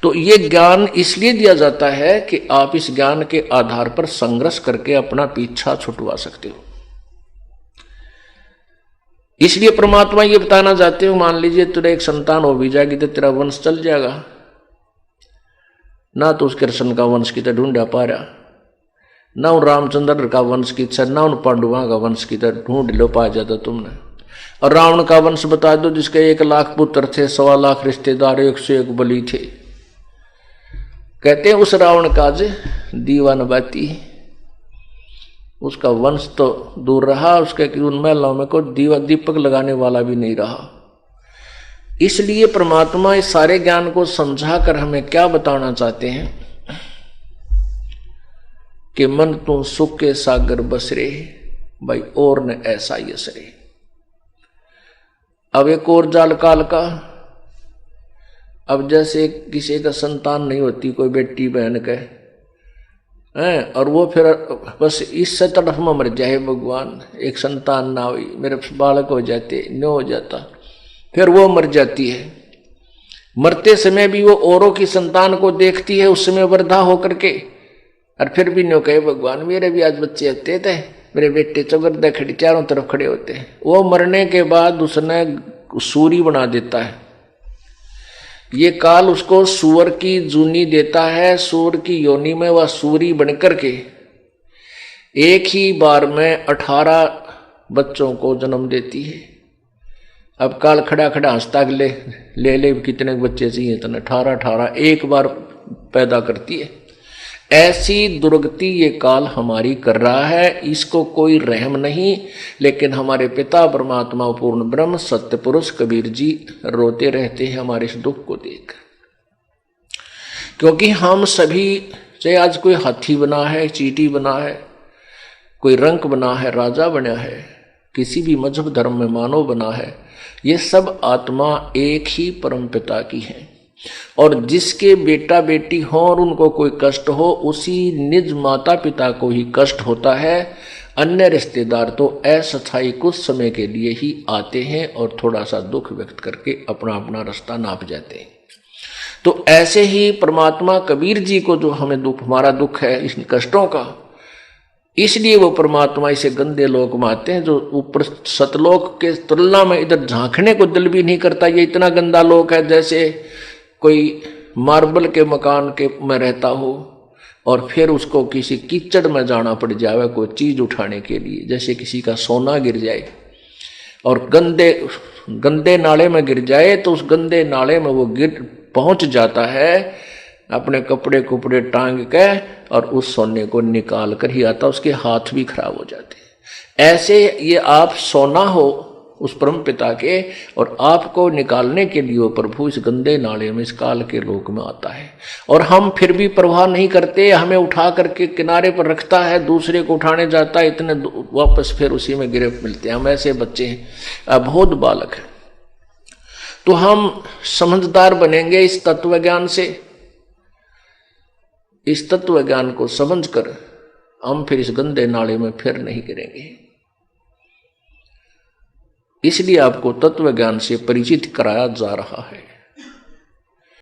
तो ये ज्ञान इसलिए दिया जाता है कि आप इस ज्ञान के आधार पर संघर्ष करके अपना पीछा छुटवा सकते हो। इसलिए परमात्मा ये बताना चाहते हो, मान लीजिए तेरा एक संतान हो भी जाएगी तो तेरा वंश चल जाएगा ना, तो उस कृष्ण का वंश की तरह ढूंढा पा रहा, ना उन रामचंद्र का वंश की तरह, ना उन पांडुआ का वंश की तरह ढूंढ लो पा जाता तुमने। और रावण का वंश बता दो जिसके 1 लाख पुत्र थे, 1.25 लाख रिश्तेदार, 101 बलि थे। कहते हैं उस रावण का आज दीवान बाती, उसका वंश तो दूर रहा, उसके उन महलों में कोई दीपक लगाने वाला भी नहीं रहा। इसलिए परमात्मा इस सारे ज्ञान को समझा कर हमें क्या बताना चाहते हैं कि मन तू सुख के सागर बसरे भाई और न ऐसा यसरे। अब एक और जाल काल का, अब जैसे किसी का संतान नहीं होती, कोई बेटी बहन के हैं, और वो फिर बस इससे तड़फ में मर जाए, भगवान एक संतान ना हुई, मेरे बालक हो जाते, न हो जाता, फिर वो मर जाती है। मरते समय भी वो औरों की संतान को देखती है, उस समय वृद्धा होकर के, और फिर भी न्यों कहे भगवान मेरे भी आज बच्चे होते थे, मेरे बेटे चौगरदा खड़ी चारों तरफ खड़े होते हैं। वो मरने के बाद उसने सूरी बना देता है, ये काल उसको सूअर की जूनी देता है, सूअर की योनि में वह सूरी बनकर के एक ही बार में 18 बच्चों को जन्म देती है। अब काल खड़ा खड़ा हंसता ले कितने बच्चे चाहिए, इतने 18 एक बार पैदा करती है। ऐसी दुर्गति ये काल हमारी कर रहा है, इसको कोई रहम नहीं। लेकिन हमारे पिता परमात्मा पूर्ण ब्रह्म सत्य पुरुष कबीर जी रोते रहते हैं हमारे इस दुख को देख, क्योंकि हम सभी, चाहे आज कोई हाथी बना है, चींटी बना है, कोई रंक बना है, राजा बना है, किसी भी मजहब धर्म में मानव बना है, ये सब आत्मा एक ही परम पिता की है। और जिसके बेटा बेटी हो और उनको कोई कष्ट हो, उसी निज माता पिता को ही कष्ट होता है। अन्य रिश्तेदार तो अस्थायी कुछ समय के लिए ही आते हैं और थोड़ा सा दुख व्यक्त करके अपना अपना रास्ता नाप जाते हैं। तो ऐसे ही परमात्मा कबीर जी को जो हमें दुख, हमारा दुख है इन कष्टों का, इसलिए वो परमात्मा इसे गंदे लोक में आते हैं, जो ऊपर सतलोक के तुलना में इधर झांकने को दिल भी नहीं करता। ये इतना गंदा लोक है जैसे कोई मार्बल के मकान के में रहता हो और फिर उसको किसी कीचड़ में जाना पड़ जाए कोई चीज उठाने के लिए, जैसे किसी का सोना गिर जाए और गंदे नाले में गिर जाए, तो उस गंदे नाले में वो पहुंच जाता है अपने कपड़े कुपड़े टांग के और उस सोने को निकाल कर ही आता, उसके हाथ भी खराब हो जाते हैं। ऐसे ये आप सोना हो उस परम पिता के, और आपको निकालने के लिए वो प्रभु इस गंदे नाले में, इस काल के लोक में आता है। और हम फिर भी परवाह नहीं करते, हमें उठा करके किनारे पर रखता है, दूसरे को उठाने जाता है, इतने वापस फिर उसी में गिरे मिलते हैं। हम ऐसे बच्चे हैं, अबोध बालक है। तो हम समझदार बनेंगे इस तत्व ज्ञान से, इस तत्व ज्ञान को समझकर हम फिर इस गंदे नाले में फिर नहीं गिरेंगे। इसलिए आपको तत्व ज्ञान से परिचित कराया जा रहा है।